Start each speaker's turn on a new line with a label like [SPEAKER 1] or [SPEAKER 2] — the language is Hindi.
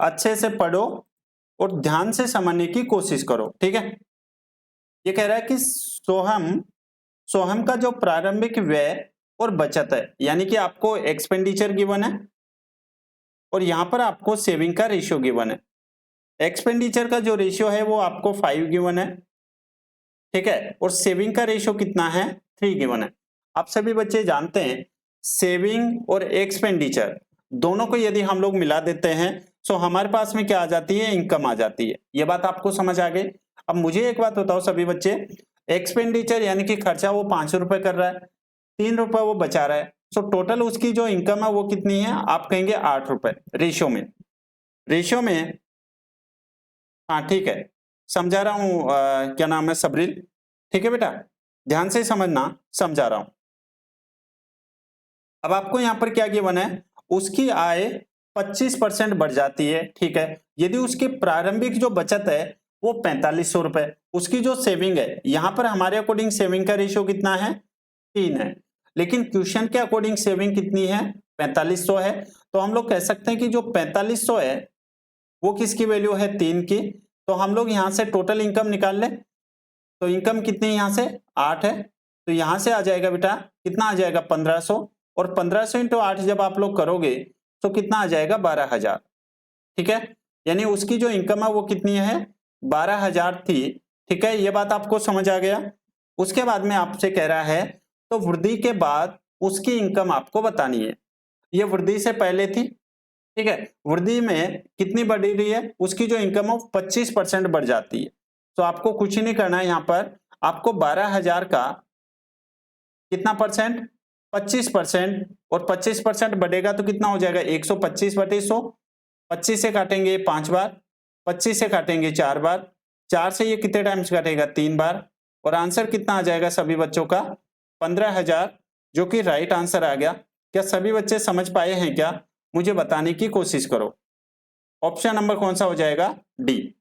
[SPEAKER 1] अच्छे से पढ़ो और ध्यान से समझने की कोशिश करो, ठीक है। ये कह रहा है कि सोहम सोहम का जो प्रारंभिक व्यय और बचत है, यानी कि आपको एक्सपेंडिचर गिवन है और यहां पर आपको सेविंग का रेशियो गिवन है। एक्सपेंडिचर का जो रेशियो है वो आपको 5 गिवन है, ठीक है, और सेविंग का रेशियो कितना है, 3 गिवन है। आप सभी बच्चे जानते हैं सेविंग और एक्सपेंडिचर दोनों को यदि हम लोग मिला देते हैं तो हमारे पास में क्या आ जाती है, इनकम आ जाती है। ये बात आपको समझ आ गई। अब मुझे एक बात बताओ सभी बच्चे, एक्सपेंडिचर यानी कि खर्चा वो 5 रुपए कर रहा है, 3 रुपए वो बचा रहा है, सो टोटल उसकी जो इनकम है वो कितनी है, आप कहेंगे 8 रुपए रेशियो में। रेशियो में हाँ ठीक है, समझा रहा हूं, क्या नाम है, सबरील, ठीक है बेटा, ध्यान से समझना, समझा रहा हूं। अब आपको यहां पर क्या गिवन है, उसकी आय 25% बढ़ जाती है, ठीक है। यदि उसकी प्रारंभिक जो बचत है वो 4500 रुपए, उसकी जो सेविंग है, यहां पर हमारे अकॉर्डिंग सेविंग का रेशियो कितना है, 3 है, लेकिन क्वेश्चन के अकॉर्डिंग सेविंग कितनी है, 4500 है। तो हम लोग कह सकते हैं कि जो 4500 है वो किसकी वैल्यू है, 3 की। तो हम लोग यहां से टोटल इनकम निकाल ले, तो इनकम कितनी यहां से 8 है, तो यहां से आ जाएगा बेटा, कितना आ जाएगा 1500, और 1500 इंटू 8 जब आप लोग करोगे तो कितना आ जाएगा 12000, ठीक है। यानी उसकी जो इनकम है वो कितनी है, 12000 थी, ठीक है। ये बात आपको समझ आ गया। उसके बाद में आपसे कह रहा है तो वृद्धि के बाद उसकी इनकम आपको बतानी है। ये वृद्धि से पहले थी, ठीक है, वृद्धि में कितनी बढ़ रही है, उसकी जो इनकम है 25% बढ़ जाती है। तो आपको कुछ ही नहीं करना है, यहां पर आपको 12000 का कितना परसेंट, 25%, और 25% बढ़ेगा तो कितना हो जाएगा, 125/100। 25 से काटेंगे 5 बार, 25 से काटेंगे 4 बार, 4 से ये कितने टाइम्स काटेगा, 3 बार, और आंसर कितना आ जाएगा सभी बच्चों का, 15000, जो कि राइट आंसर आ गया। क्या सभी बच्चे समझ पाए हैं क्या, मुझे बताने की कोशिश करो। ऑप्शन नंबर कौन सा हो जाएगा, डी।